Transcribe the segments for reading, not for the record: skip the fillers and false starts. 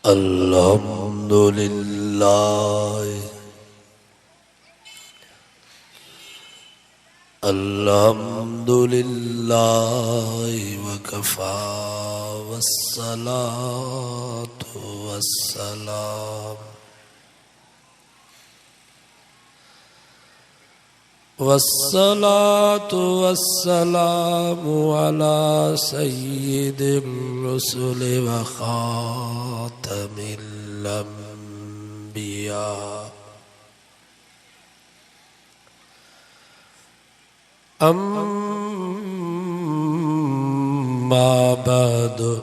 अल्हम्दुलिल्लाह अल्हम्दुलिल्लाह वकफ़ा वस्सलातु वस्सलाम वस्सलातु वस्सलामु अला सय्यिदिर रुसुल व खातमिल अंबिया अम्मा बअदु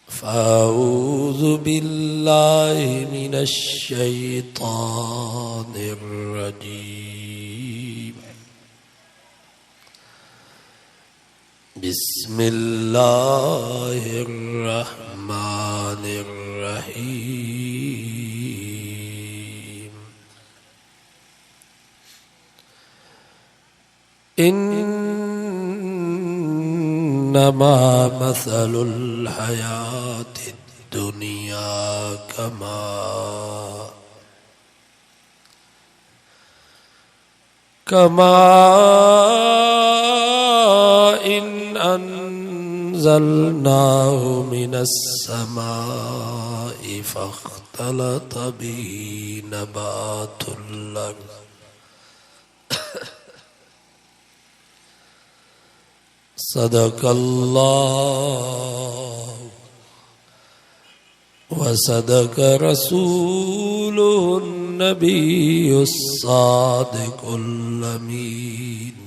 फ़अऊज़ु बिल्लाहि मिनश शैतानिर रजीम बिस्मिल्लाहिर रहमानिर रहीम इन्नमा मसलुल हयातिद दुनिया कमाइन अंज़लनाहु मिनस समाई फ़ख्तलत बिही नबातुल अर्ज़ सदक़ल्लाहु व सदक़ रसूलुहुन नबियुस सादिक़ुल अमीन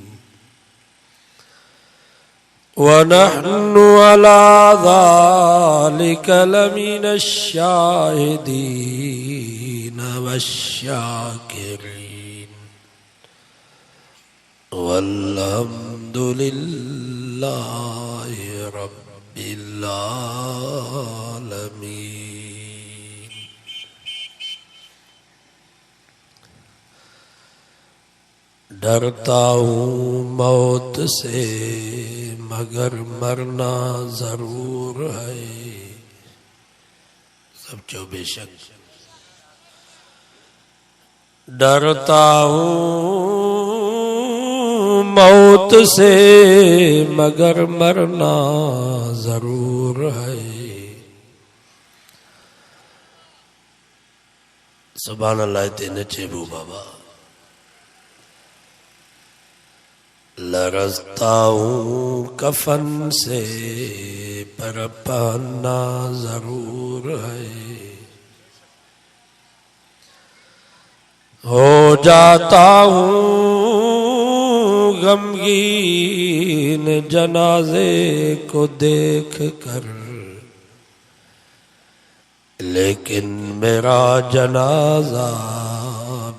व नहनु अला ज़ालिका लमिनश शाहिदीन वश्शाकिरीन वल्हम्दुलिल्लाहि रब्बिल आलमीन। डरता हूँ मौत से मगर मरना जरूर है। सब जो बेशक डरता हूँ मौत से मगर मरना जरूर है। सुभान अल्लाह तेने चेबू बाबा। लरज़ता हूँ कफन से पर पहनना जरूर है। हो जाता हूँ गमगीन जनाजे को देख कर, लेकिन मेरा जनाजा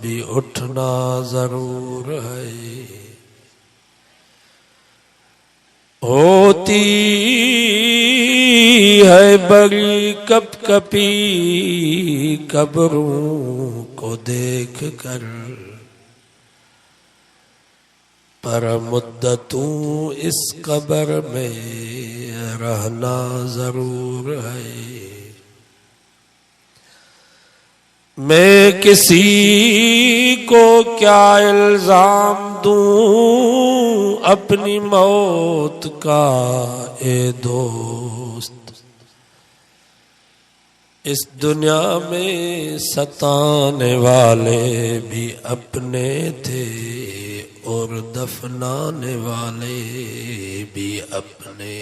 भी उठना जरूर है। होती है बड़ी कपकपी कब्रों को देख कर, पर मुद्दतों इस कब्र में रहना जरूर है। मैं किसी को क्या इल्जाम दूं अपनी मौत का ए दोस्त। इस दुनिया में सताने वाले भी अपने थे और दफनाने वाले भी अपने।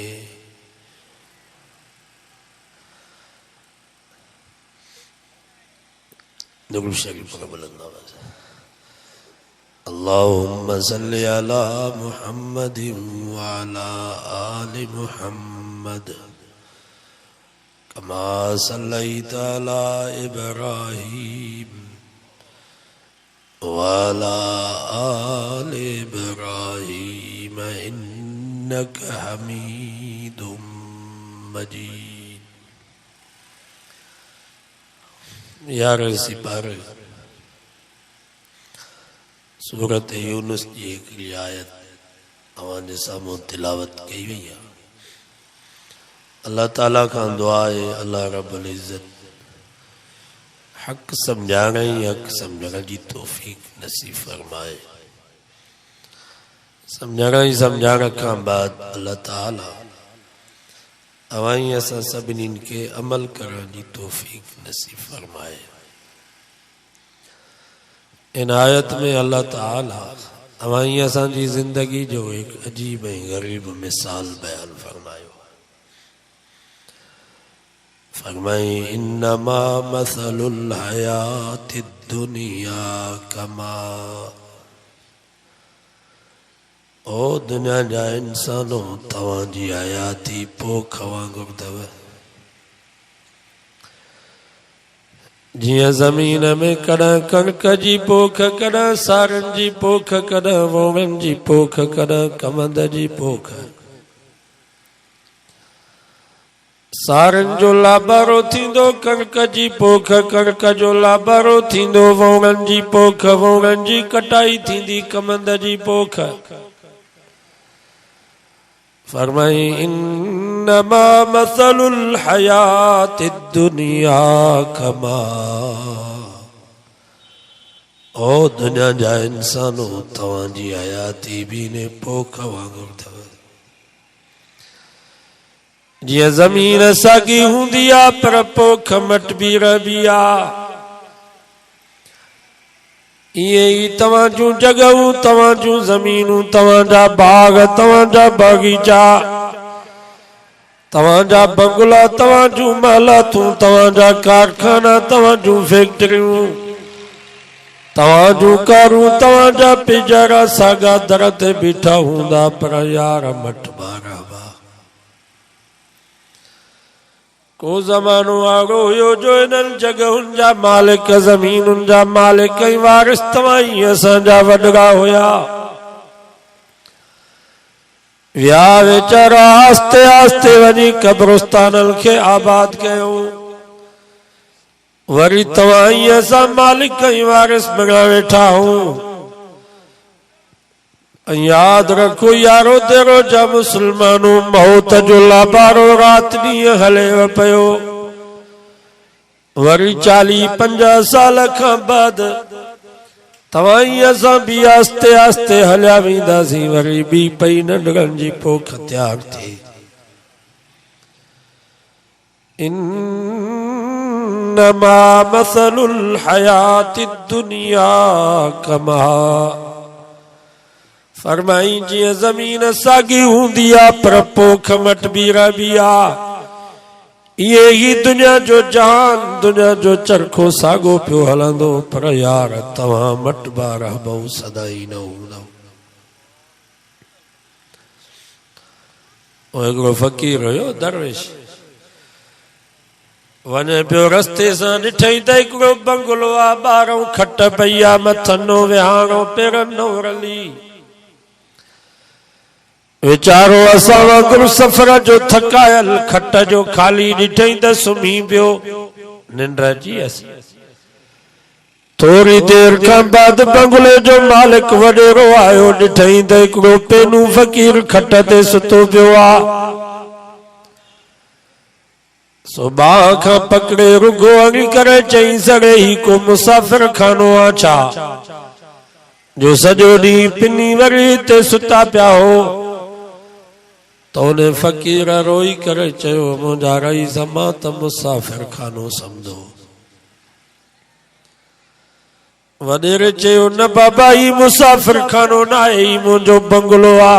अल्लाहुम्मा सल्लि अला मुहम्मदिन व अला आलि मुहम्मद कमा सल्लैता अला इब्राहीम व अला आलि इब्राहीम इन्नका हमीदुम मजीद। यार सिपार सूरत यूनुस जी हिकिड़ी आयत अवां जे साम्हूं तिलावत कई वई आहे। अल्लाह ताला का दुआ है अल्लाह रब्बुल इज्जत हक समझाना ही हक समझाना जी तौफीक नसीब फरमाए। समझाना ही समझाना का बाद अल्लाह ताला अवाई असा सभिनी के अमल करण जी तौफीक नसीब फरमाए। इन आयत में अल्लाह ताला अवाई असांजी जिंदगी जो एक अजीब ऐं गरीब मिसाल बयान फरमायो। फरमाई इन्नमा मसलुल हयातिद दुनिया कमा ओ दुनिया जा इंसानो तवांजी हयाती पोख वांगुर तव। जिया जमीन में कड़ा कणक जी पोख कड़ा सारन जी पोख कड़ा वोवन जी पोख कड़ा कमंद जी पोख। सारन जो लाबारो थींदो कणक जी पोख कणक जो लाबारो थींदो वोवन जी पोख वोवन जी कटाई थींदी कमंद जी पोख। फरमाई इन्नमा मसलुल हयातिद दुनिया कमा ओ दुनिया जा इंसानो तवांजी हयाती भी ने पोख वांगुर थव। जिया जमीन सागी हुंदी आ पर पोख मट भी रबी आ इए ही तवांजू जगहूं तवांजू जमीनूं तवांजा बाग तवांजा बागीचा तवांजा बंगला तवांजू महलातूं तवांजा कारखाना तवांजू फैक्ट्रियूं तवांजू कारूं तवांजा पिजरा सागा दर ते बीठा हूंदा पर यार मट बारा बा। को ज़मानो आगो हुयो जो इन्हनि जगहुनि जा मालिक ज़मीनुनि जा मालिक ऐं वारिस तव्हां असांजा वॾड़ा हुया। विया वेचारा आस्ते आस्ते वञी कब्रस्ताननि खे आबाद कयूं। वरी तव्हां असां मालिक ऐं वारिस बणा वेठा आहियूं। याद रखो यारो तेरो जा मुसलमानों मौत जो लाबारो रात ॾींहुं हले पियो। वरी 40-50 साल खां बाद तव्हां असां भी आस्ते आस्ते हलिया वेंदासीं। वरी बी पई नंढड़नि जी पोख तैयार थी। इन्नमा मसलुल हयातिद दुनिया कमा फरमाई जिया जमीन सागी हुंदी आ पर पोख मट भी रबी आ ये ही दुनिया जो जहान दुनिया जो चरखो सागो पियो हलंदो पर यार तव्हां मट बार रहबो सदाई न हूंदो। ओ हिकिड़ो फ़कीर हुयो दरवेश वञे पियो रस्ते सां ॾिठई त हिकिड़ो बंगलो आ ॿाहिरों खट पई आ मथनो विहाणो पेरनि नो रली। वेचारो असां वांगुरु सफ़र जो थकायल खट जो खाली ॾिठई त सुम्ही पियो निंड अची असी। थोरी देर खां बाद बंगले जो मालिक वॾेरो आयो ॾिठई त हिकिड़ो पेनू फ़कीर खट ते सुतो पियो आ। सो बाह खां पकड़े रुगो हणी करे चई सघे ही को मुसाफ़िर खानो आ छा जो सॼो ॾींहुं पिनी वरी ते सुता पिया हो। तो उन फ़कीर रोई करे चयो मुंहिंजा रईस मां त मुसाफ़िर खानो समझो। वॾेरे चयो न बाबा ही मुसाफ़िर खानो न आहे ही मुंहिंजो बंगलो आ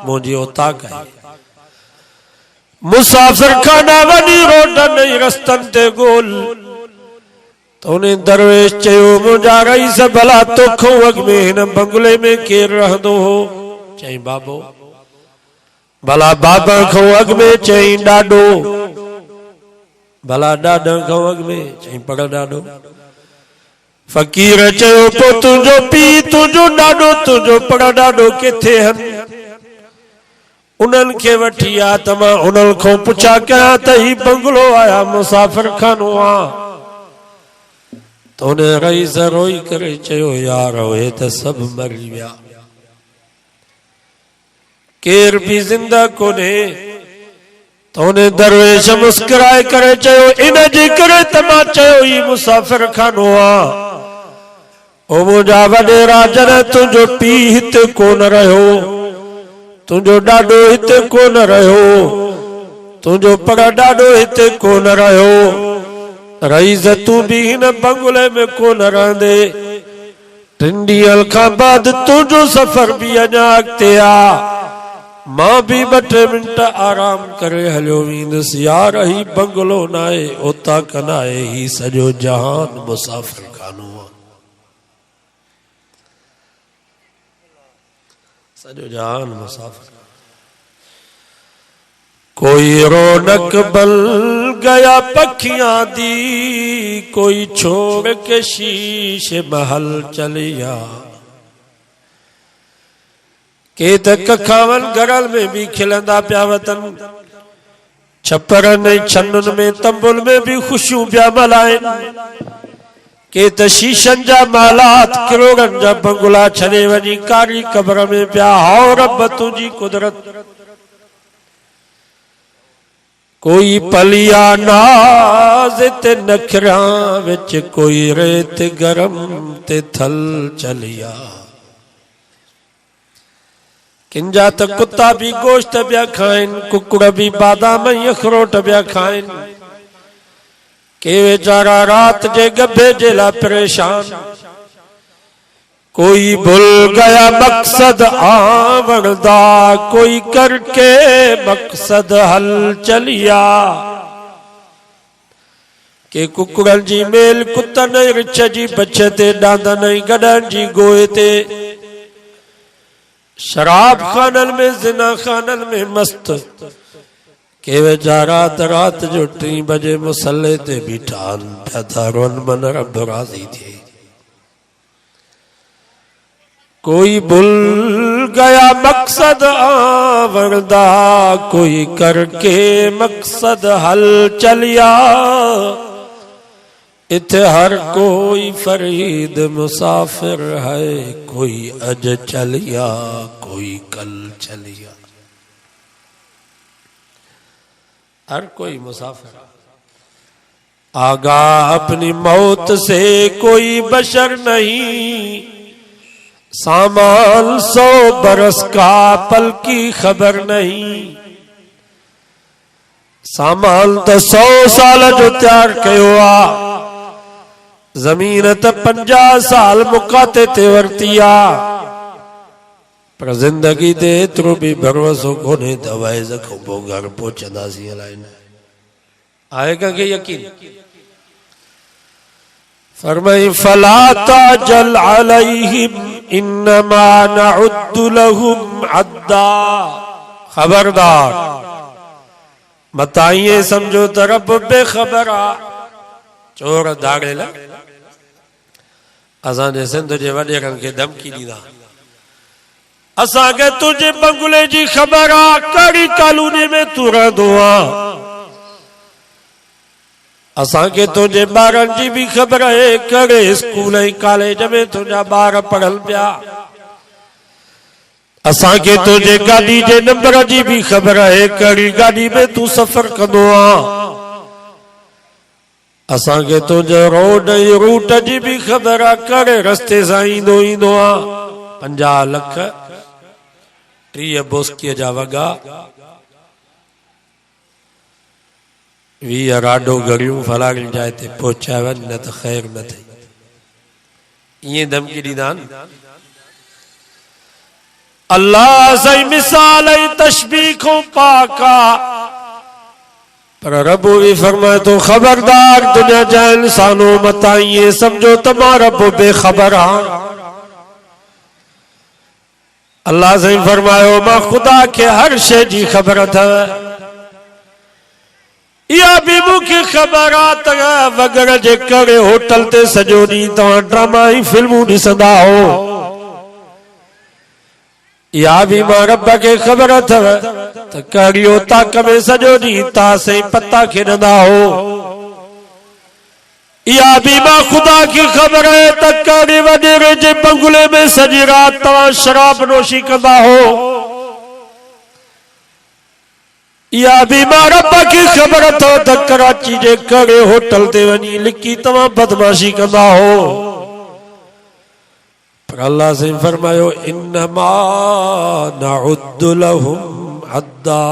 मुंहिंजी औताक आहे। मुसाफ़िर खाना वॾी रोडनि ऐं रस्तनि ते ॻोल्ह। त उन दरवेश चयो मुंहिंजा रईस भला तोखो अॻ में हिन बंगले में केरु रहंदो हो। चई बाबो। भला बाबा खां अॻ में चई ॾाॾो। भला ॾाॾा खां अॻ में चई पर ॾाॾो। फ़कीर चयो पोइ तुंहिंजो पीउ तुंहिंजो ॾाॾो तुंहिंजो पर ॾाॾो किथे आहिनि। उन्हनि खे वठी आ त मां उन्हनि खां पुछा कयां त ही बंगलो आया मुसाफ़िर खानो आ। तो उन रईस रोई करे चयो यार उहे त सभु मरी विया केर भी जिंदा कोने। त तो उन्हें दरवेश मुस्कुराए करे चयो इन जी करे त मां चयो ही मुसाफिर खानो आ। ओ मुंहिंजा वॾेरा जॾहिं तुंहिंजो पीउ हिते कोन रहियो, तुंहिंजो ॾाॾो हिते कोन रहियो, तुंहिंजो पर ॾाॾो हिते कोन रहियो, रईस तूं बि हिन बंगले में कोन रहंदे, 3 ॾींहं खां बाद तुंहिंजो सफ़र बि अञा अॻिते आ, मां बि 2-3 मिंट आराम करे हलियो वेंदुसि। यार ही बंगलो न आहे, उता कन आहे, ही सॼो जहान मुसाफ़िर खानो आहे, सॼो जहान मुसाफ़िर। कोई रौनक बल गया पखियां दी, कोई छोड़ के शीशे महल चलिया। के त कखावन गरल में भी खिलंदा पिया वतन, छपरन छन्नुन में तंबुल में भी खुशियूं पिया मल्हाइनि। के त शीशनि जा मालात किरोड़नि जा बंगला छॾे वञी कारी क़ब्र में पिया हाउ रब तुंहिंजी कुदरत। कोई पलिया नाज़ ते नखरा विच, कोई रेत गरम ते थल चलिया। किंजा त कुत्ता भी गोश्त पिया खाइन, कुकड़ भी बादाम ऐं अखरोट पिया खाइन। के वेचारा रात जे गभे जे लाइ परेशान। कोई भूल गया मकसद आवड़दा, कोई करके मकसद हल चलिया। के कुकड़न जी मेल कुतन रिछ जी बछ ते, डांदन गडन जी गोए ते, शराब खानन में जिना खानन में मस्त। के वेचारा रात जो 3 बजे मुसल्ले ते बीठा पिया था रोन, मन रब राज़ी थे। कोई भूल गया मकसद आवड़दा, कोई करके मकसद हल चलिया। इथे हर कोई फरीद मुसाफिर है, कोई अज चलिया कोई कल चलिया। हर कोई मुसाफिर आगाह अपनी मौत से कोई बशर नहीं, सामान 100 बरस का पल की खबर नहीं। सामान तो 100 साल जो तैयार कयो आ, जमीन त 50 साल मुकाते ते वरती आ, पर जिंदगी ते एतिरो बि भरोसो कोन्हे त वैज़ खां पोइ घर पहुचंदासीं अलाए न। आहे कंहिंखे यकीन? फरमाई फला ताजल अलैहिम इन्नमा नउद्दु लहुम अद्दा। खबरदार मता ईअं समझो त रब बेखबर आ, चोर दाड़ेल असांजे सिंध जे वॾेरनि खे धमकी ॾींदा, असांखे तुंहिंजे बंगले जी ख़बर आ, कहिड़ी कॉलोनी में तूं रहंदो आ, असांखे तुंहिंजे ॿारनि जी बि ख़बर आहे, कहिड़े स्कूल ऐं कॉलेज में तुंहिंजा ॿार पढ़ल पिया, असांखे तुंहिंजे गाॾी जे नंबर जी बि ख़बर आहे, कहिड़ी गाॾी में तूं सफ़र कंदो आ, असांखे तुंहिंजे रोड ऐं रूट जी बि ख़बर आहे, कहिड़े रस्ते सां ईंदो आ। 50 लख 30 बोस्कीअ जा वॻा, 20 राडो घड़ियूं फलाणी जाइ ते पहुचाए वञ, न त ख़ैर न थिए। ईअं धमकी ॾींदा आहिनि। अल्लाह जी मिसाल ऐं तशबीह खां पाक आ, पर रब भी फरमाए तो खबरदार दुनिया जा इंसानों मता ये समझो त मां रब बेखबर हाँ। अल्लाह से फरमायो मां खुदा के हर शे जी खबर अथव, या भी मुख्य खबर आ वगैरह जे करे होटल ते सजो डी तव्हां ड्रामा ही फिल्मूं ॾिसंदा हो, या भी मां रब के खबर अथव त कहिड़ियो ताक में सॼो ॾींहुं तास ऐं पत्ता खेॾंदा हो, या भी मां खुदा की खबर है त कहिड़े वॾेरे जे बंगले में सॼी राति तव्हां शराब नोशी कंदा हो, या बीमार की खबर तो त कराची जे कड़े होटल ते वनी लिखी तवा बदमाशी कंदा हो। पर अल्लाह से फरमायो इन्नमा नउद्दु लहुम अद्दा।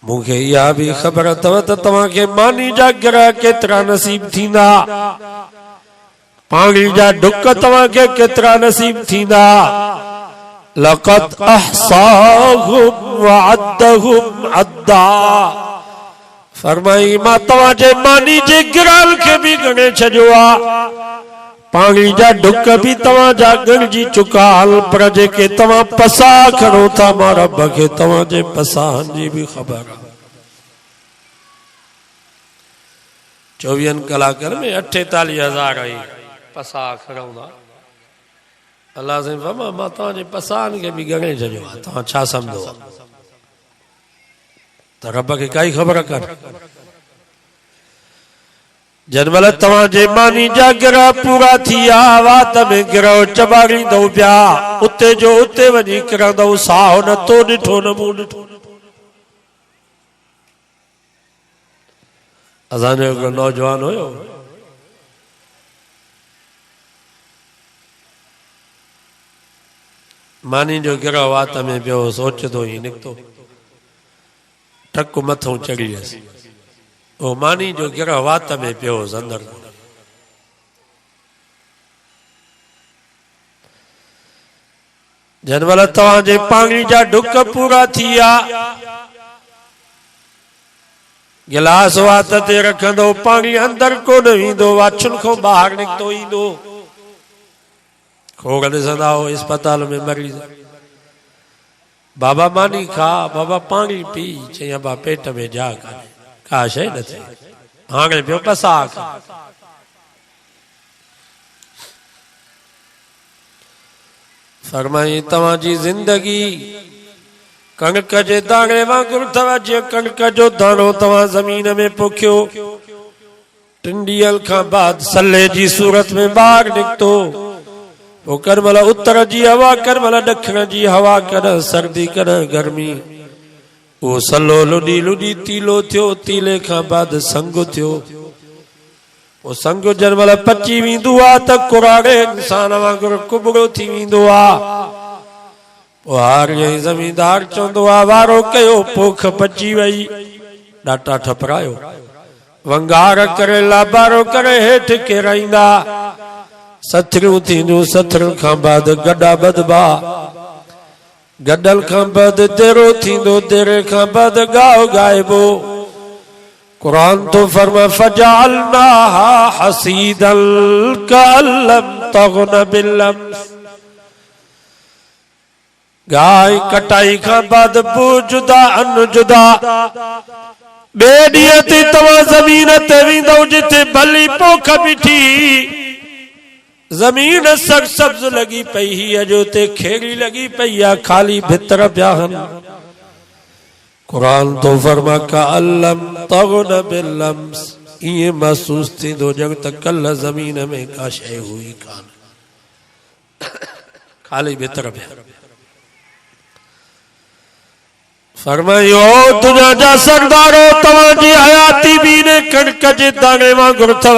मुखे या भी खबर तव त तवा के मानी जा गिरा केतरा नसीब थींदा, पानी जा डुक तवा के केतरा नसीब थींदा। लक़द अहसाहुम वअद्दहुम अद्दा। फरमाई मां तवा जे मानी जे गिराल के भी गणे छजो आ, पानी जा डुक भी तवा जा गणजी चुकाल। पर जेके तवा पसा करो था मां रब के तवा जे पसान जी भी खबर। 24 कलाकर में 48,000 आई पसा खड़ौदा। अल्लाह से फरमा मां तवा जे पसान के भी गणे छजो आ, तवा छा समझो त रब के काई खबर कर। जनमल तवा जे मानी जा गिरा पूरा थिया वात में गिरो चबारी दो प्या, उते जो उते वनी करंदो साह न तो ॾिठो न मूं ॾिठो। असांजो हिकिड़ो नौजवान हुयो, मानी जो गिरो वात में पियो, सोचदो ही निकतो टक मथों चढ़ी वियसि। ओ मानी जो गिरो वात में पियो अंदर। जनमल तवा जे पानी जा डुक पूरा थिया, गिलास वात ते रखंदो, पानी अंदर कोन ईंदो, वाछुन खां ॿाहिरि निकितो ईंदो। खोड़ ॾिसंदा हो अस्पताल में मरीज़, बाबा मानी खा, बाबा पानी पी, चई अबा पेट में जा का शइ न थिए, हाणे पियो पसा खा। फरमाई तव्हां जी ज़िंदगी कणक जे दाणे वांगुरु अथव। जीअं कणक जो दाणो तव्हां ज़मीन में पोखियो, 3 ॾींहं खां बाद सले जी सूरत में ॿाहिरि निकितो, वो कर मला उत्तर जी हवा, कर मला ॾखिण जी हवा, कॾहिं सर्दी कॾहिं गर्मी। वो सलो लुडी लुडी तीलो थियो, तीले खां बाद संग थियो। वो संग जन मला पची वेंदो आ त कुराड़े इंसान वांगुरु कुबड़ो थी वेंदो आ। वो हार यही ज़मींदार चवंदो आ वारो कयो, पोख पची वई, ॾाटा ठपरायो, वंगार करे लाबारो करे हेठि किराईंदा। सथरियूं थींदियूं, सथरियुनि खां बाद गॾा ॿधबा, गॾल खां बाद देरो थींदो, देरे खां बाद गाओ गाइबो। कुरान तो फरमा फजअलनाहा हसीदल कअल्लम तग़न बिलम्स। गाय कटाई खां बाद बू जुदा अन जुदा। ॿिए ॾींहं ते तव्हां ज़मीन ते वेंदो जिथे भली पोख बीठी, ज़मीन सरसब्ज लगी पई है, जो ते खेड़ी लगी पई है, खाली भितर पिया हन। कुरान तो फरमा का अल्लम तग़न बिलम्स। ये महसूस थींदो ॼण त कल्ह ज़मीन में का शइ हुई कान, खाली भितर पिया। फरमायो दुनिया जा सरदारो तव्हां जी हयाती बि ने कणक जे दाणे वांगुरु अथव।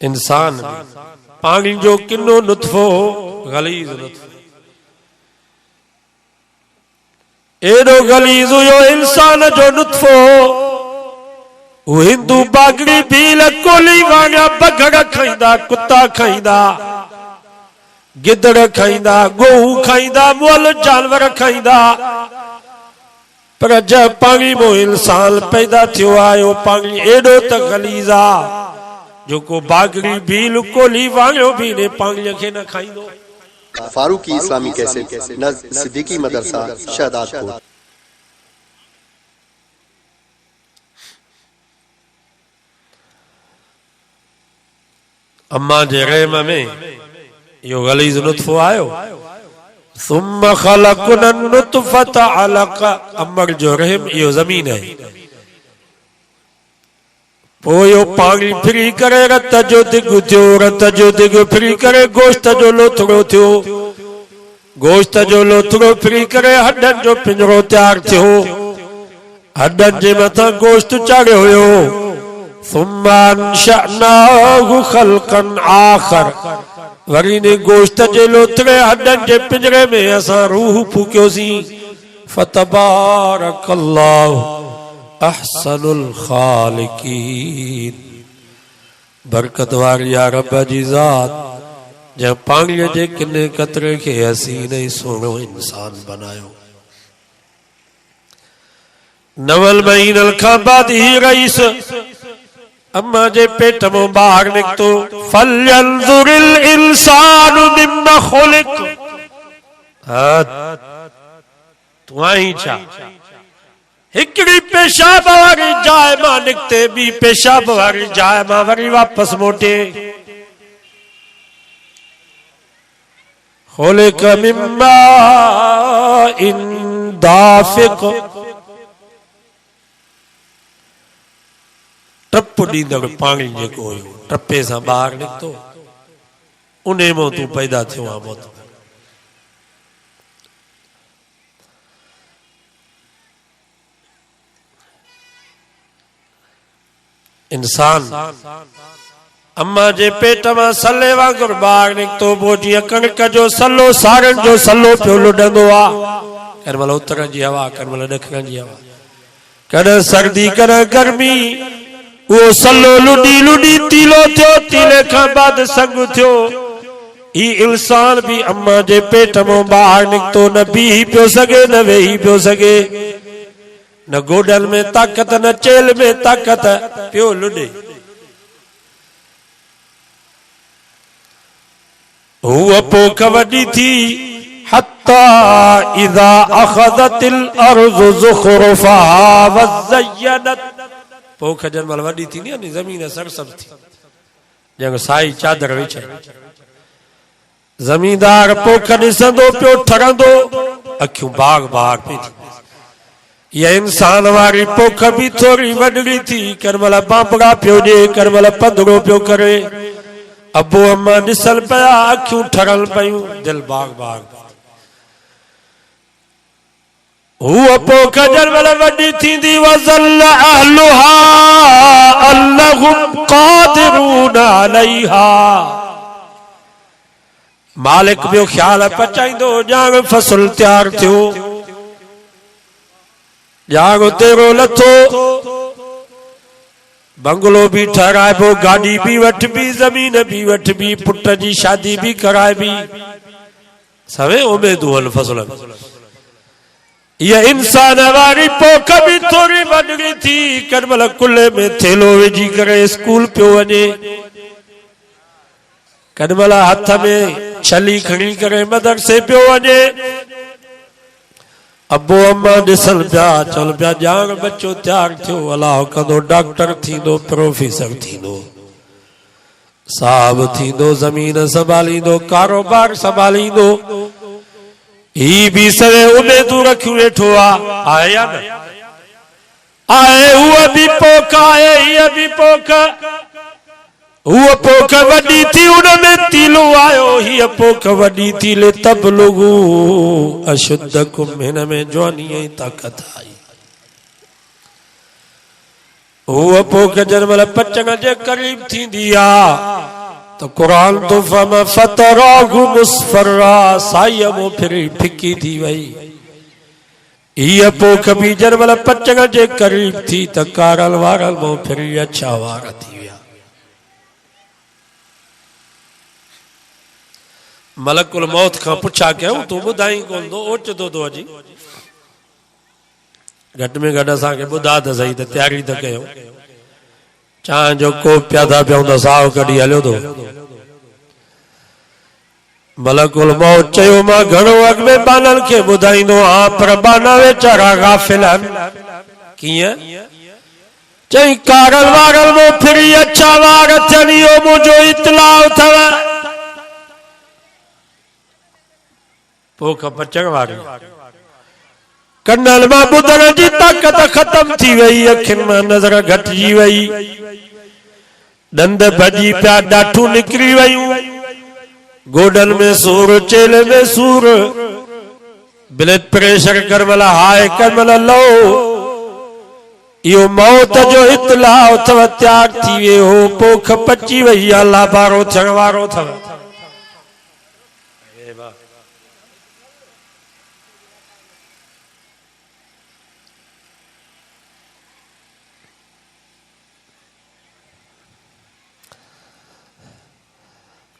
इंसान पानी जो किनो नुत्फो, गलीज नुत्फो, एडो गलीज हुयो इंसान जो नुत्फो। वो हिंदू बागड़ी भील कोली वांगा बगड़ खाईंदा, कुत्ता खाईंदा, गिदड़ खाईंदा, गोहू खाईंदा, मुअल जानवर खाईंदा। पर जब पानी में इंसान पैदा थियो आयो, पानी एडो त गलीज आ जो को बागड़ी भील कोली वांगो भी ने पानी के न खाईंदो। फारूकी इस्लामी कैसेट, नज़्म सिद्दीकी मदरसा, शहदादपुर। अम्मा जे रहम में यो गलीज़ नुत्फ़ो आयो। सुम्मा खलक़ना नुत्फ़ता अलक़ा, अम्मा जो रहम यो ज़मीन है। पोयो पानी फिरी करे रत जो दिगु थियो, रत जो दिगु फिरी करे गोश्त जो लोथड़ो थियो, गोश्त जो लोथड़ो फिरी करे हड्डन जो पिंजरो तैयार थियो, हड्डन जे मथा गोश्त चाढ़ियो हुयो। सुम्मा अंशअनाहु खल्क़न आख़र, वरी ने गोश्त जे लोथड़े हड्डन जे पिंजरे में असां रूह फूकियोसीं। फतबारकल्लाहु अहसनुल खालिकीन, बरकत वारी या रब जी ज़ात जंहिं पाणीअ जे किने कतरे खे हसीन ऐं सोहणो इंसान बनायो। नवल महीनल खां बाद ही रईस अम्मा जे पेट मां ॿाहिरि निकितो। फल्यंज़ुरिल इंसानु मिम्मा ख़ुलिक़, तूं आहीं छा? हिकड़ी पेशाब वारी जाइ मां निकते ॿी पेशाब वारी जाइ मां वरी वापस मोटे। ख़ुलिक़ मिम्मा इन दाफ़िक़, टप ॾींदड़ पाणी जेको हुयो टपे सां ॿाहिरि निकितो, उन मां तूं पैदा थियो आहे मौत। इंसान अम्मा जे पेट मां सले वांगुरु ॿाहिरि निकितो, पोइ जीअं कणिक जो सलो सारनि जो सलो पियो लुॾंदो आहे, कंहिं महिल उतर जी हवा, कंहिं महिल ॾखण जी हवा, कॾहिं सर्दी कॾहिं गर्मी, वो सलो लुडी लुडी तीलो थियो, तीले खां बाद संग थियो। ई इंसान भी अम्मा जे पेट मां ॿाहिरि निकितो, न बीही पियो सघे न वेही पियो सघे, न गोडन में ताकत न चेल में ताकत, पियो लुडे। हुआ पोख वडी थी हत्ता इज़ा अख़ज़तिल अर्ज़ु ज़ुख़रुफ़हा व ज़य्यनत, पोख जन महिल वडी थींदी आहे नी, ज़मीन सरसब थी, जंहिं साई चादर विछाई, ज़मींदार पोख ॾिसंदो पियो ठरंदो, अखियूं बाग बाग पई थी। ये इंसान वारी पोख भी थोड़ी वडड़ी थी, करमल बांबड़ा पियो ॾे, करमल पंधड़ो पियो करे, अबो अम्मा ॾिसल पिया, अखियूं ठरल पयूं, दिल बाग बाग। हुआ पोख जरमल वडी थींदी, वज़ल्ल अहलुहा अन्नहुम क़ादिरून अलैहा, मालिक ॿियो ख्याल पचाईंदो, ॼाण फसल तैयार थियो, ॼाण तेरो लथो, बंगलो भी ठहराइबो, गाड़ी भी वठबी, जमीन भी वठबी, पुट जी शादी भी कराइबी, सवे उमेदूं आहिनि फसल। ये इंसान वारी पोख भी थोड़ी वडड़ी थी, करमल कुल्ले में थेलो विझी करे स्कूल पियो वञे, करमल हथ में छली खणी करे मदरसे पियो वञे। अबो अम्मा ॾिसल पिया, चल पिया ॼाण बच्चो तैयार थियो, अलाह कंदो डॉक्टर थींदो, प्रोफेसर थींदो, साहब थींदो, जमीन संभालींदो, कारोबार संभालींदो। ही भी सवे उमेदूं रखियूं वेठो आहे या न आहे? उहा भी पोख आहे, हीअ भी पोख। उहा पोख वडी थी, उनमें तीलो आयो, हीअ पोख वडी थी, ले तबलुगु अशुद्धकुम, हिन में जवानी ऐं ताकत आई। उहा पोख जंहिंमहिल पचण जे क़रीब थींदी आहे तो कुरान तो फमा फतराहु मुस्फरा, साईअ मां फिरी फिकी थी वई। हीअ पोख भी जंहिंमहिल पचण जे क़रीब थी त कारल वारल मां फिरी अछा वार थी विया। मलकुल मौत खां पुछा कयूं, तूं ॿुधाई कोन थो, ओचितो थो अची, घटि में घटि असांखे ॿुधा त सही, त तयारी त कयूं। चांहि जो कोप पिया था पियूं त साहु कढी हलियो थो। मलकुल मौत चयो मां घणो अॻ में बाननि खे ॿुधाईंदो आहियां, पर बाना वेचारा गाफ़िल आहिनि। कीअं? चई कारल वारल मो फिरी अच्छा वार थियनि, इहो मुंहिंजो इतलाउ अथव। पोख पचण वारी कन्नल मां ॿुधण जी ताक़त ख़तम थी वई, अखियुनि मां नज़र घटिजी वई, दंद भॼी पिया, ॾाठूं निकिरी वयूं, गोडन में सूर, चेले में सूर, ब्लड प्रेशर करमल हाय करमल लो, इहो मौत जो इतलाउ अथव, त्याग थी वियो, पोख पची वई, अल्लाह बारो थियण वारो अथव।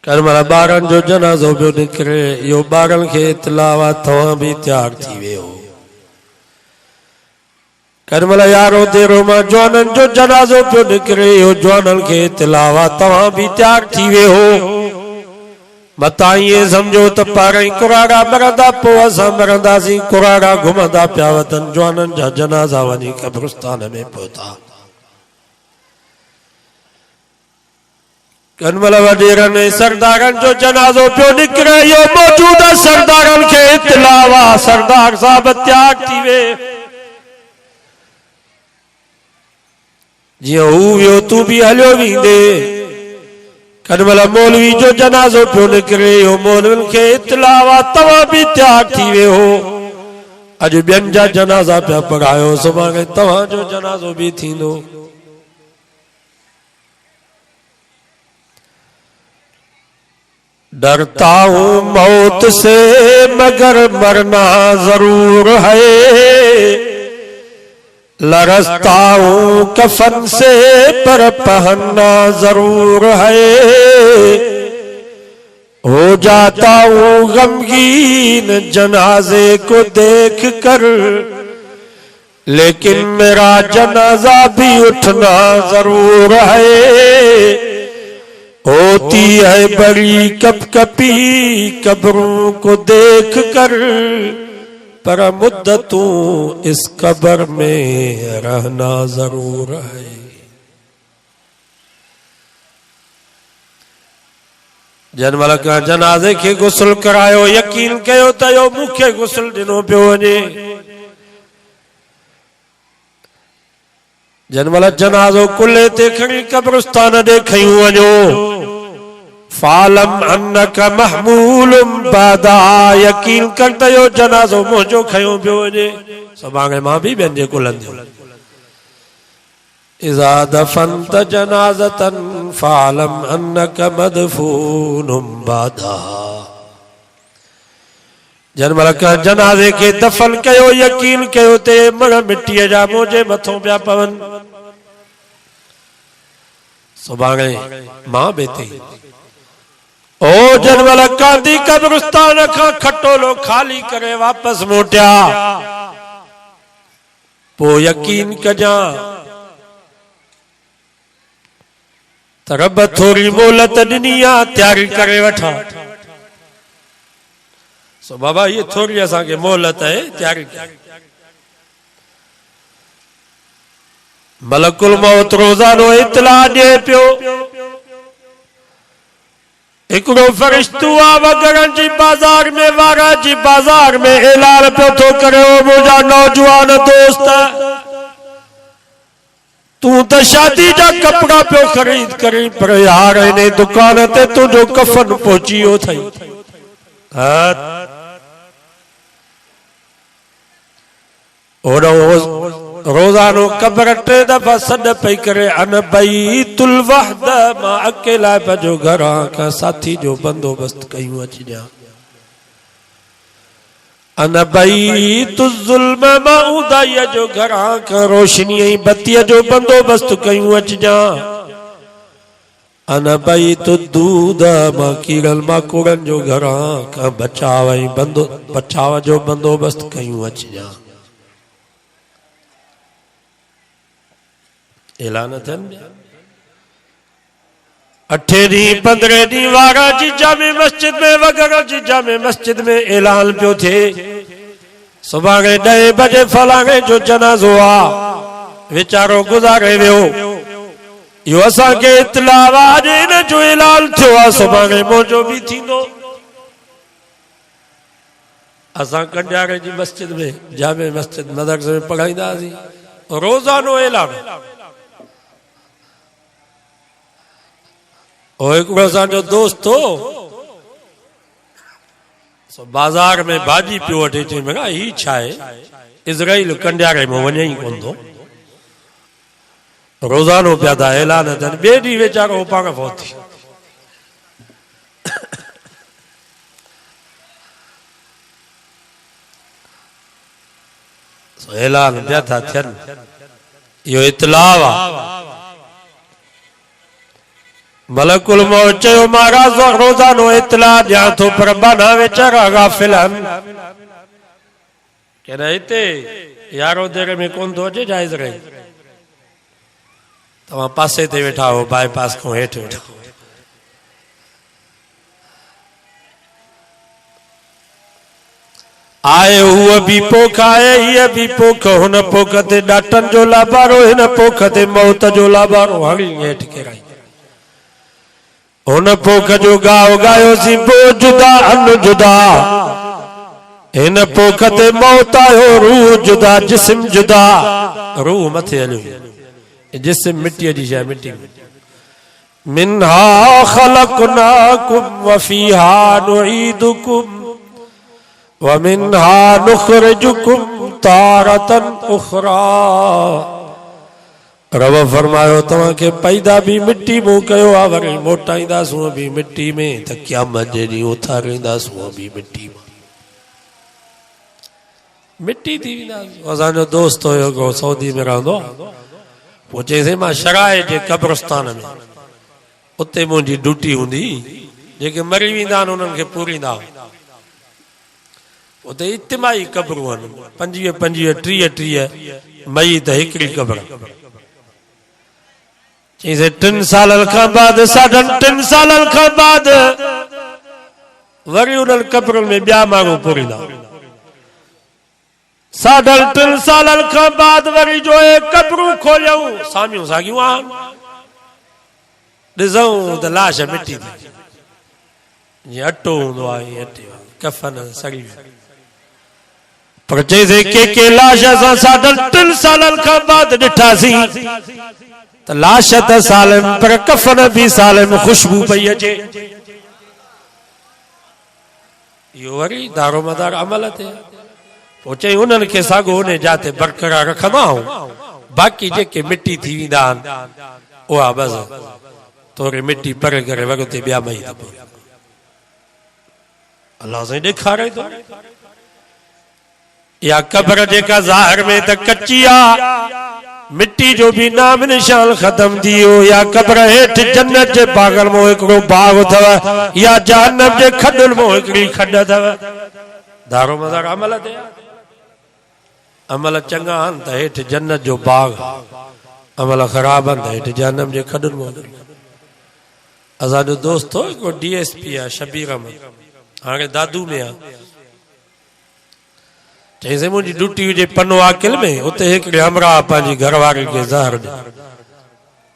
करमल ॿारनि जो जनाज़ो पियो निकिरे, इहो ॿारनि खे इतलाउ आहे, तव्हां बि त्याग थी वियो। करमल यारो तेरो मां जवाननि जो जनाज़ो पियो निकिरे, इहो जवाननि खे इतलाउ आहे, तव्हां बि त्याग थी वियो। मतां ईअं सम्झो त पहिरीं कुराड़ा मरंदा, पोइ असां मरंदासीं, कुराड़ा घुमंदा पिया वतन, जवाननि जा जनाज़ा वञी कब्रिस्तान में पहुता। कनमल वडेरनि सरदारनि जो जनाज़ो पियो निकिरे, इहो मौजूदा सरदारनि खे इतलाउ आहे, सरदार साहब त्याग थी वे। जियो हू वियो तू भी हलियो वेंदे। कनमल मौलवी जो जनाज़ो पियो निकिरे, इहो मौलवियुनि खे इतलाउ आहे, तव्हां बि त्याग थी वियो। अॼु ॿियनि जा जनाज़ा पिया पढ़ायो, सुभाणे तव्हांजो जनाज़ो बि थींदो। डरता हूं मौत से मगर मरना जरूर है, लरसता हूं कफन से पर पहनना जरूर है, हो जाता हूं गमगीन जनाजे को देख कर, लेकिन मेरा जनाजा भी उठना जरूर है, होती है बड़ी कपकपी कब्रों को देख कर, पर मुद्दतों इस कब्र में रहना जरूर है। जनमल का जनाजे के गुस्ल करायो, यकीन कयो त यो मुख्य गुस्ल दिनो पियो वञे। जनमल जनाजो कुल्ले ते खणी कब्रिस्तान ॾे खयूं वञो, फालम अन्नक महमूलुम बादा, यकीन कर त यो जनाजो मुंहिंजो खयो पियो वञे, सुभाणे मां बि ॿियनि जे कुलनि जो। इज़ा दफनत जनाज़तन फालम अन्नक मदफूनुम बादा, जनमल का जनाजे के दफन कयो, यकीन कयो ते मण मिट्टीअ जा मुंहिंजे मथों पिया पवन, सुभाणे मां बि थी। ओ जनमल कांदी कब्रिस्तान खां खटोलो खाली करे वापस मोटिया, पोइ यकीन कजां त रब थोरी मोहलत ॾिनी आहे, तयारी करे वठां। सो बाबा ये थोड़ी असांखे मोहलत है, तयारी। मलकुल मौत रोज़ानो इतला ॾिए पियो, हिकिड़ो फरिश्तो आहे वगरनि जी बाज़ार में, वारा जी बाज़ार में ऐलान पियो थो करे, ओ मुंहिंजा नौजवान दोस्त, तू त शादी जा कपड़ा पियो ख़रीद करी, पर यार इन दुकान ते तुंहिंजो कफन पहुची वियो अथई। रोज़ानो कब्र टे दफ़ा सॾ पई करे, अन बैतुल वहद, मां अकेला पंहिंजो घर का साथी जो बंदोबस्त कयूं अची ॾियां। अन बैतुल ज़ुल्म, मां उदाईअ जो घर का रोशनी ऐं बत्तीअ जो बंदोबस्त कयूं अची ॾियां। अन बैतुल दूद, मां कीड़ल माकोड़नि जो घर का बचाव ऐं बचाव जो बंदोबस्त कयूं अची ॾियां। ऐलान थियनि। अठे डी 15 डी वारा जी जामे मस्जिद में वगैरह जी जामे मस्जिद में ऐलान पियो थे सुबह 10 बजे फलाणे जो जनाज़ो आ वीचारो गुज़ारे वियो यो असा के इत्तला आज इन जो ऐलान थियो आ सुबह मोजो भी थींदो असा कंडियारे जी मस्जिद में जामे मस्जिद मदरसे में पढ़ाईंदासीं रोजानो ऐलान और एक असांजो दोस्त हो बाजार में भाजी पियो वठे चई मगा ही छा आहे इज़राइल कंडियारे में वञे ई कोन थो रोजानो पिया था ऐलान थियनि ॿिए ॾींहुं वीचारो पाण पहुती ऐलान पिया था थियनि इहो इतलाव आहे मलकुल मौत चयो महाराज रोजानो इतला ॾियां थो पर बाना वीचारा गाफ़िल आहिनि के न हिते यारो देर में कोन थो अचे छा इज़राइल तव्हां पासे ते वेठा हो बाईपास खां हेठि वेठा आए हुआ भी पोख आए हीअ भी पोख हुन पोख ते ॾाटनि जो लाभारो हिन पोख ते मौत जो लाभारो हणी हेठि किराई हुन पोख जो गाओ गायोसीं पोइ जुदा अन जुदा हिन पोख ते मौत आयो रूह जुदा जिस्म जुदा रूह मथे हलियो जिस्म मिट्टी जी शइ मिट्टी मिन्हा ख़लक़नाकुम व फीहा नुईदुकुम व मिन्हा नुख़रिजुकुम तारतन उख़रा रब फरमायो तव्हां खे पैदा भी मिट्टी में कयो आहे वरी मोटाईंदासूं भी मिट्टी में त क़यामत जे ॾींहुं उथारींदासूं भी मिट्टी में मिट्टी थी वेंदासीं असांजो दोस्त हुयो को सऊदी में रहंदो पोइ चईंसि मां शराए जे कब्रस्तान में उते मुंहिंजी ड्यूटी हूंदी जेके मरी वेंदा आहिनि उन्हनि खे पूरींदा उते इज्तिमाही क़ब्रूं आहिनि 25 30 मई त हिकिड़ी क़ब्र चईंसि 3 सालनि खां बाद 3.5 सालनि खां बाद वरी उन्हनि क़ब्रुनि में ॿिया माण्हू पूरींदा 3.5 सालनि खां बाद वरी जो क़ब्रूं खोलियूं साम्हूं साॻियूं आहिनि ॾिसूं त लाश मिटी थी जीअं अटो हूंदो आहे ईअं अटे कफ़न सड़ी पर चईंसि के लाश असां 3.5 सालनि खां बाद ॾिठासीं त लाश त सालिम पर कफ़न भी सालिम खुशबू पई अचे इहो वरी दारोमदार अमल ते पोइ चई उन्हनि खे साॻियो उन जाते बरक़रार रखंदा आहियूं बाक़ी जेके मिट्टी थी वेंदा आहिनि उहा बसि थोरी मिट्टी परे करे वॻो ते ॿिया मई अलाह साईं ॾेखारे थो या क़ब्र जेका ज़ाहिर में त कच्ची आहे मिट्टी जो भी नाम निशान खत्म थी वियो या क़ब्र हेठि जन्नत जे बागल में हिकिड़ो बाग अथव या जहन्नम जे खॾुनि में हिकिड़ी खॾ अथव दारोमदार अमल ते अमल चङा आहिनि त हेठि जन्नत जो बाग अमल ख़राब आहिनि त हेठि जहन्नम जे खॾुनि में असांजो दोस्त हो हिकिड़ो DSP आहे शबीर अहमद हाणे दादू में आहे चईंसि मुंहिंजी ड्यूटी हुजे पनो आकिल में उते हिकिड़े हमरा पंहिंजी घरवारी खे ज़हर ॾिनो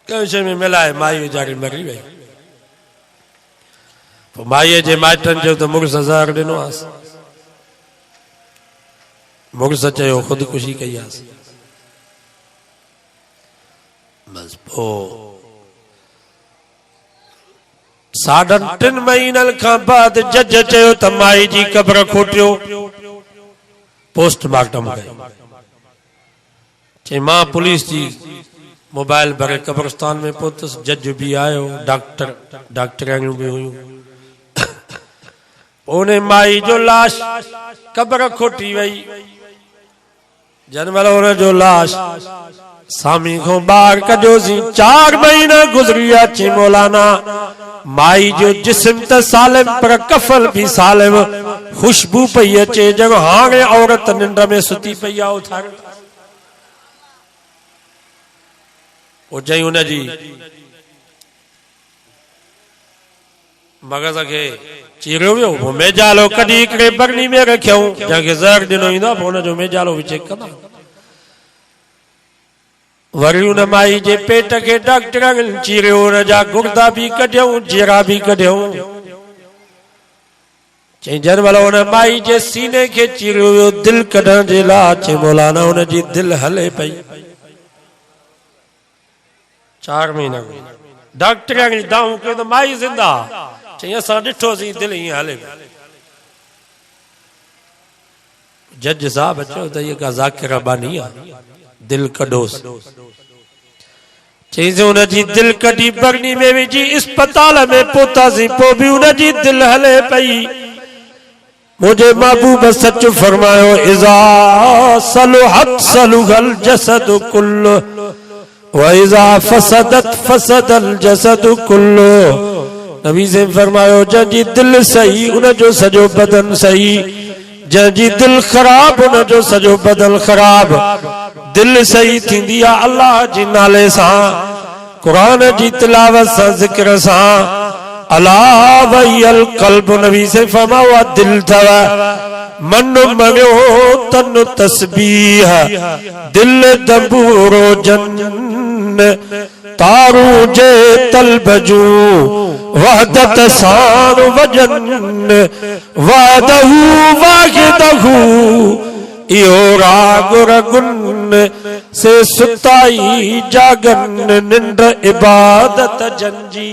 कंहिं शइ में मिलाए माई वीचारी मरी वई पोइ माईअ जे माइटनि चयो त मुड़ुस ज़हर ॾिनो आहे मुड़ुस चयो ख़ुदकुशी कई आहे बसि पोइ 3.5 महीननि खां बाद जज चयो त माई जी क़ब्र खोटियो पोस्टमार्टम कयो चई मां पुलिस जी मोबाइल भरे कब्रस्तान में पहुतुसि जज भी आयो डॉक्टराणियूं भी हुयूं उन माई जो लाश क़ब्र खोटी वई जनमल उन जो लाश सामी को बाहर कढियोसीं 4 महीना गुज़री अची मौलाना माई जो जिस्म त सालिम पर कफल भी सालिम खुशबू पई अचे जब हाणे औरत निंड में सुती पई आहे उथार ओ चई उन जी मगज़ खे चीरियो वियो पोइ मेजालो कढी हिकिड़े बरनी में रखियऊं जंहिंखे ज़हर ॾिनो ईंदो पोइ हुनजो मेजालो विझे कंदा। वरी उन माई जे पेट खे डॉक्टर चीरियो हुन जा गुर्दा बि कढियऊं जीरा बि कढियऊं। चई जन महिल हुन माई जे सीने खे चीरियो वियो दिलि कढण जे लाइ चई मौलाना हुनजी दिलि हले पई। 4 महीना डॉक्टर दाऊं कयो त माई ज़िंदा। चई असां ॾिठोसीं दिलि हीअं हले। जज साहब चयो त इहा का ज़ाकिर बानी आहे दिलि कढोसि। चई हुनजी दिलि कढी बरनी में विझी अस्पताल में पहुतासीं पोइ बि हुनजी दिलि हले पई। मुझे महबूब सच फरमायो इज़ा सलुहत सलुहल जसद कुल्लु व इज़ा फसदत फसदल जसद कुल्लु। नबी से फरमायो जंहिंजी दिलि सही उनजो सॼो बदन सही, जंहिंजी दिलि ख़राब उनजो सॼो बदन ख़राब। दिलि सही थींदी आहे अल्लाह जे नाले सां, क़ुरान जी तिलावत सां, ज़िक्र सां। अला वहियल क़ल्ब नबी से फरमाया दिल थव मन मणियो तन तस्बीह दिल दबूरो जन तारू जे तलबजू वहदत सार वजन वादहू वाहिदहू इहो राग रगुन से सुताई जागन निंड इबादत जंजी।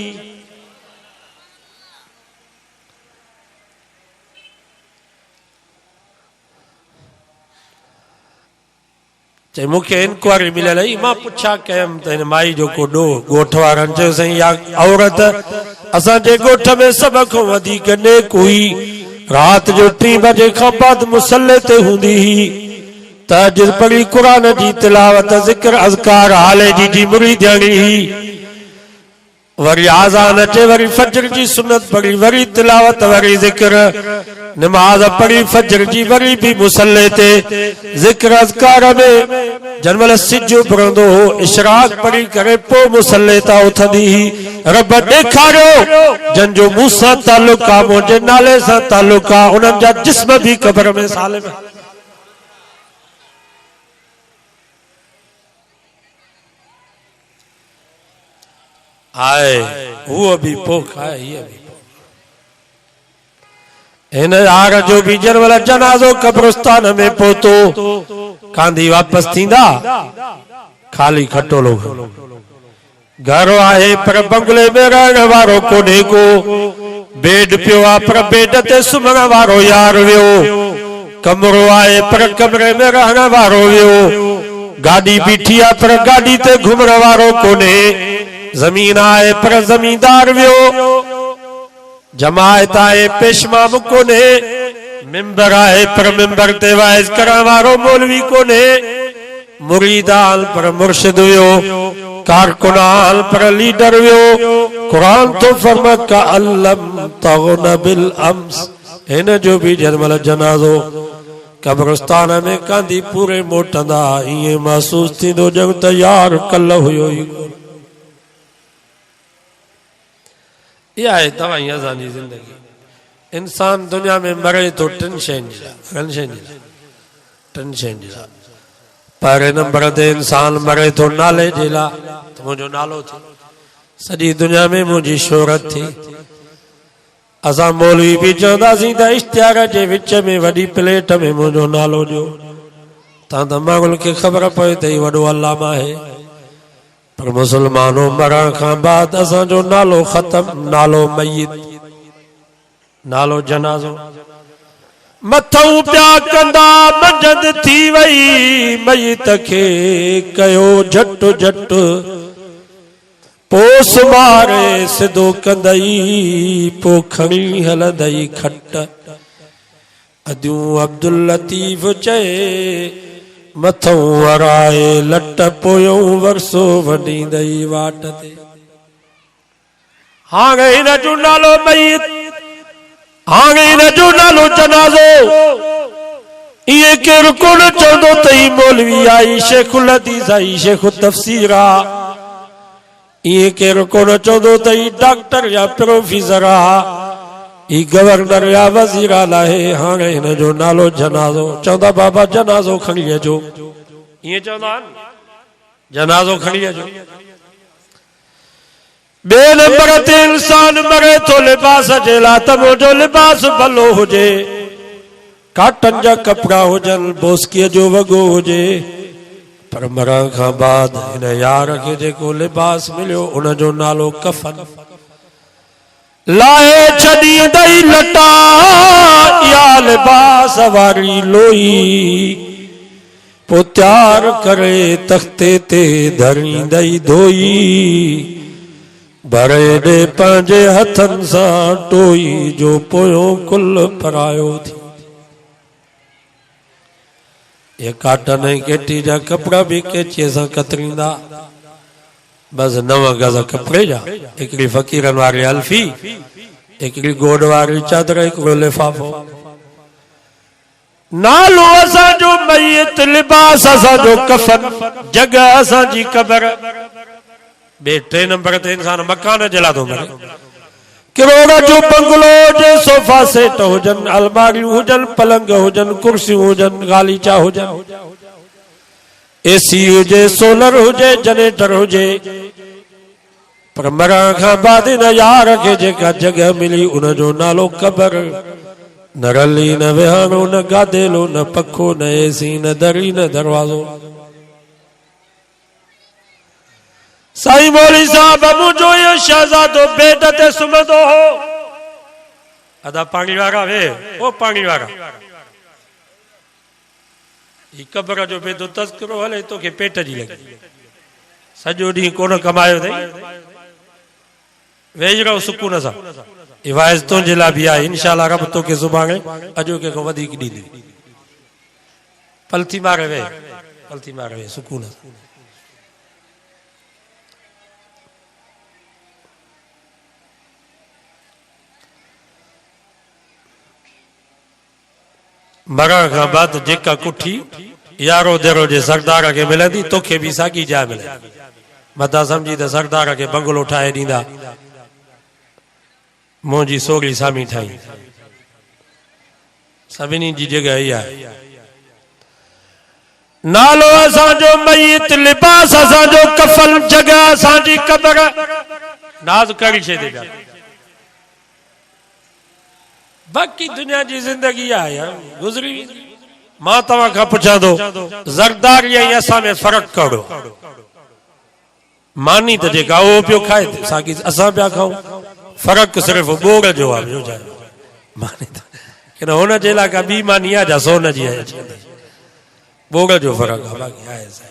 चई मूंखे इंक्वायरी मिलियल हुई मां पुछा कयमि त हिन माई जो को ॻोठ वारनि चयो साईं इहा औरत असांजे ॻोठ में सभ खां वधीक नेक हुई। राति जो 3 बजे खां बाद मुसले ते हूंदी हुई त अॼु पढ़ी क़ुरान जी तिलावत ज़िक्र अज़कार हाले जी मुरीदियाणी हुई। वरी आज़ान अचे वरी फजर जी सुन्नत पढ़ी वरी तिलावत वरी ज़िक्र नमाज पढ़ी फजर जी वरी भी मुसल्ले ते ज़िक्र अज़कार में जनमल सिज उभरंदो हो इशराक पढ़ी करे पोइ मुसल्ले ता उथंदी ही। रब ॾेखारियो जंहिंजो मूं सां तालुक आहे मुंहिंजे नाले सां तालुक आहे उन्हनि जा जिस्म भी क़ब्र में सालिम आए वो भी पोख है ये भी इन आर जो भी जनमल जनाज़ो कब्रिस्तान में पहुतो कांदी वापस थींदा खाली खटोलो घर आहे पर बंगले में रहण वारो कोन्हे को। बेड पियो आहे पर बेड ते सुम्हण वारो यार वियो। कमरो आहे पर कमरे में रहण वारो वियो। गाड़ी बीठी आहे पर गाड़ी ते घुमण वारो कोन्हे। जमीन आहे पर जमींदार वियो। जमायत आहे पेशमाम कोन्हे। मिंबर आहे पर मिंबर ते वाइज़ करण वारो मौलवी कोन्हे। मुरीदान पर मुर्शिद वियो। कारकुनान पर लीडर वियो। कुरान तो फरमा का अल्लम तगन बिल अम्स हिन जो भी जनमल जनाज़ो कब्रिस्तान में कांदी पूरे मोटंदा ईअं महसूस थींदो ॼण त यार कल्ह हुयो ई कोन। यह है तव्हांजी असांजी ज़िंदगी। इंसान दुनिया में मरे तो 3 शयुनि जी लाइ। पहिरें नंबर ते इंसान मरे तो नाले जे लाइ त मुंहिंजो नालो थी सॼी दुनिया में मुंहिंजी शोहरत थी। असां मौलवी बि चवंदासीं त इश्तिहार जे विच में वॾी प्लेट में मुंहिंजो नालो ॾियो तां त माण्हुनि खे ख़बर पए त ही वॾो अल्लामा आहे। पर मुसलमानों मरण खां बाद असांजो नालो ख़त्म। नालो मय्यत नालो जनाज़ो मथऊं पिया कंदा मंझंदि थी वई मय्यत खे कयो झट झट पोस मारे सिधो कंदई पो खणी हलंदई खट। अदियूं अब्दुल लतीफ़ चए मथों वराए लट पोयों वरसो वॾींदई वाट ते। हाणे हिन जो नालो मय्यत हाणे हिन जो नालो जनाज़ो। इहे केरु कोन चवंदो त ही मौलवी आई शेखुल हदीस आई शेखु तफ़सीर आ। इहे केरु कोन चवंदो त ही डॉक्टर या प्रोफेसर आ। ई गवर्नर या वज़ीर आला है हाणे हिन जो नालो जनाज़ो चवंदा बाबा जनाज़ो खणी अचो ईअं चवंदा आहिनि जनाज़ो खणी अचो। ॿिए नंबर ते इंसान मरे थो लिबास जे लाइ त मुंहिंजो लिबास भलो हुजे, काटन जा कपिड़ा हुजनि, बोस्कीअ जो वॻो हुजे, पर मरण खां बाद हिन यार खे जेको लिबास मिलियो उनजो नालो कफन। लाहे छॾींदई लटा या लिबास वारी लोई, पोइ तयार करे तख़्ते ते धरींदई धोई, भरे ॾे पंहिंजे हथनि सां टोई जो पोयों कुल परायो थी। ये काटन ऐं केटी जा कपिड़ा बि केचीअ सां कतरींदा, बस 9 गज कपिड़े जा, हिकिड़ी फ़क़ीरनि वारी अल्फी, हिकिड़ी गोड़ वारी चादर, हिकिड़ो लिफ़ाफ़ो। नालो असांजो मैयत, लिबास असांजो कफन, जॻह असांजी क़बर। ॿिए 3 नंबर ते इंसान मकान जे लाइ थो मरे, किरोड़ जो बंगलो हुजे, सोफा सेट हुजनि, अलमारियूं हुजनि, पलंग हुजनि, कुर्सियूं हुजनि, गालीचा हुजनि, एसी हुजे, सोलर हुजे, जनरेटर हुजे, पर मरण खां बाद न यार खे जेका जॻह मिली उनजो नालो क़बर। न रली न विहाणो न गादेलो न पखो न एसी न दरी न दरवाज़ो। साईं मौली साहब मुंहिंजो इहो शहज़ादो बेड ते सुम्हंदो हो, अदा पाणी वारा वे ओ पाणी वारा, ही क़बर जो बेदो तज़किरो हले तोखे पेट जी लॻी, सॼो ॾींहुं कोन कमायो अथई, वेही रहो सुकून सां। हिवायत तुंहिंजे लाइ बि आहे, इंशाअल्लाह रब तोखे सुभाणे अॼोके खां वधीक ॾींदी। पलथी मारे वे, पलथी मारे वे सुकून सां। मरण खां बाद जेका कुठी यारो देरो जे सरदार खे मिलंदी, तोखे बि साॻी जाइ मिले। मथां सम्झी त सरदार खे बंगलो ठाहे ॾींदा, मुंहिंजी सोगड़ी सामी ठाही, सभिनी जी जॻह इहा आहे। नालो असांजो मैयत, लिबास असांजो कफन, जॻह असांजी क़बर। नाज़ कहिड़ी शइ ते पिया, बाक़ी दुनिया जी ज़िंदगी आहे यार, गुज़री। मां तव्हां खां पुछां थो, ज़रदारी ऐं असां में फ़र्क़ु कहिड़ो? मानी त जेका उहो पियो खाए, साॻी असां पिया खाऊं, फ़र्क़ु सिर्फ़ु ॿोड़ जो आहे, ॿियो छा? मानी त की न हुन जे लाइ का ॿी मानी आहे, जा सोन जी आहे, ॿोड़ जो फ़र्क़ु आहे, बाक़ी आहे।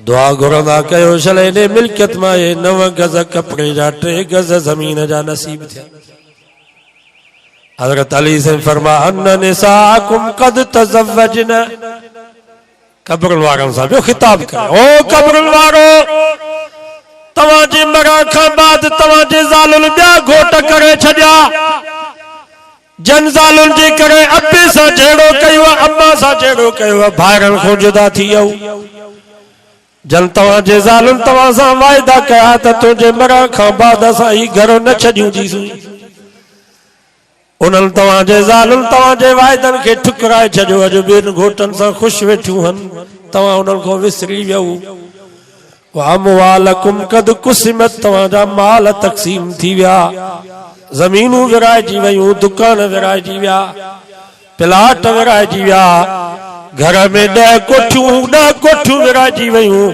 दुआ घुरंदा कयो छले ने मिल्कियत मां 9 गज कपिड़े जा 3 गज ज़मीन जा नसीब थिया। हज़रत अली से फरमा अन्न निसाकुम कद तज़व्वजना, कब्रुल वारनि सां ॿियो ख़िताब करे, ओ कब्रुल वारो, तव्हांजे मरण खां बाद तव्हांजे ज़ालुनि ॿिया घोट करे छॾिया, जन ज़ालुनि जे करे अबे सां जहिड़ो कयो, अम्मा सां जहिड़ो कयो, भाइरनि खां जुदा थी वियो। जन तव्हांजे ज़ालुनि तव्हां सां वाइदा कया त तुंहिंजे मरण खां बाद असां ही घर न छॾींदीसूं, उन्हनि तव्हांजे ज़ालुनि तव्हांजे वाइदनि खे ठुकराए छॾियो। अॼु ॿियनि घोटनि सां ख़ुशि वेठियूं आहिनि, तव्हां उन्हनि खां विसरी वियो। अमवालकुम कद कुसिमत, तव्हांजा माल तक़सीम थी विया, ज़मीनूं विराइजी वयूं, दुकान विराइजी विया, प्लाट विराइजी विया, घर में 10 कोठियूं विराइजी वयूं,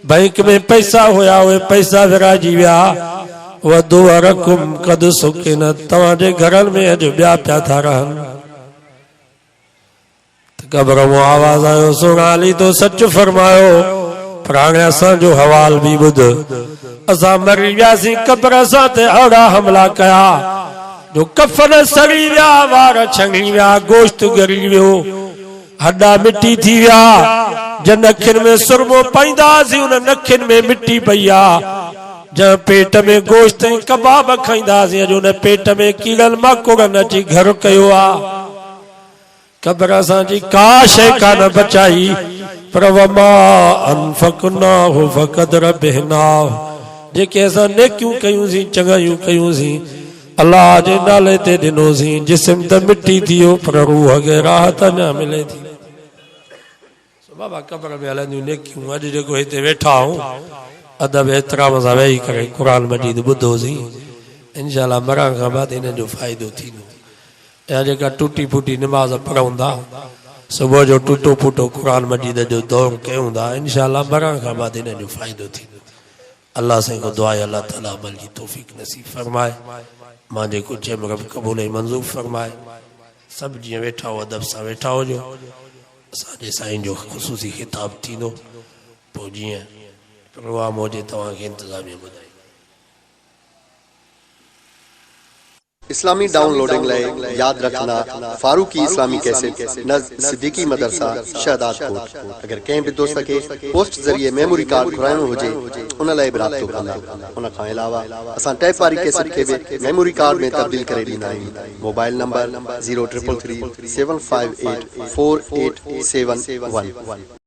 बैंक में पैसा हुया उहे पैसा विराइजी विया। वदुअरकुम कद सुकिनत, तव्हांजे घरनि में अॼु ॿिया पिया था रहनि। क़ब्र मां आवाज़ आयो, सुणाली तो सच फरमायो, पर हाणे असांजो हवाल बि ॿुध। असां मरी वियासीं, क़ब्र असां ते अहिड़ा हमला कया जो कफन सड़ी विया, वार छंगी विया, गोश्त ॻरी वियो, हड्डा मिट्टी थी विया। जन अखियुनि में सुरमो पाईंदासीं उन नखियुनि में मिट्टी पई आहे। जंहिं पेट में गोश्त ऐं कबाब खाईंदासीं, अॼु उन पेट में कीड़नि माकोड़नि अची घर कयो आहे। क़ब्र असांजी का शइ कान बचाई, पर वमा अनफकनाहु फक़द रबहनाहु, जेके असां नेकियूं कयूंसीं चङायूं कयूंसीं अल्लाह जे नाले ते ॾिनोसीं जिस्म त मिटी थी वियो पर रूह खे राहत अञा मिले थी। बाबा क़बर में हलंदियूं नेकियूं अॼु जेको हिते वेठा आहियूं अदब एतिराम सां वेही करे क़ुर मजीद ॿुधोसीं इंशाअल्लाह मरण खां बाद इन जो फ़ाइदो थींदो। या जेका टूटी फूटी निमाज़ पढ़ूं था सुबुह जो टूटो फूटो क़ुर मजीद जो दौर कयूं था इंशाअल्लाह मरण खां बाद इन जो फ़ाइदो थींदो। अल्लाह से को दुआ अल्लाह ताला अमल की तौफीक नसीब फरमाए। मां जेको चयमि रब क़बूल ऐं मंज़ूर फरमाए। सभु जीअं वेठा हो अदब सां वेठा हुजो। असांजे साईं जो ख़ुसूसी खिताब थींदो पोइ जीअं प्रोग्राम हुजे तव्हांखे इंतज़ामिया ॿुधाई। इस्लामी डाउनलोडिंग लाइ याद रखना फारूकी इस्लामी कैसेट नज़ सिद्दीकी मदरसा शहदादपुर। अगर कंहिं बि दोस्त खे पोस्ट ज़रिए मेमोरी कार्ड घुराइणो हुजे उन लाइ बि राब्तो कंदा। उन खां अलावा असां टैप वारी कैसेट खे बि मेमोरी कार्ड में तब्दील करे ॾींदा आहियूं। Mobile number 0333 758 4871।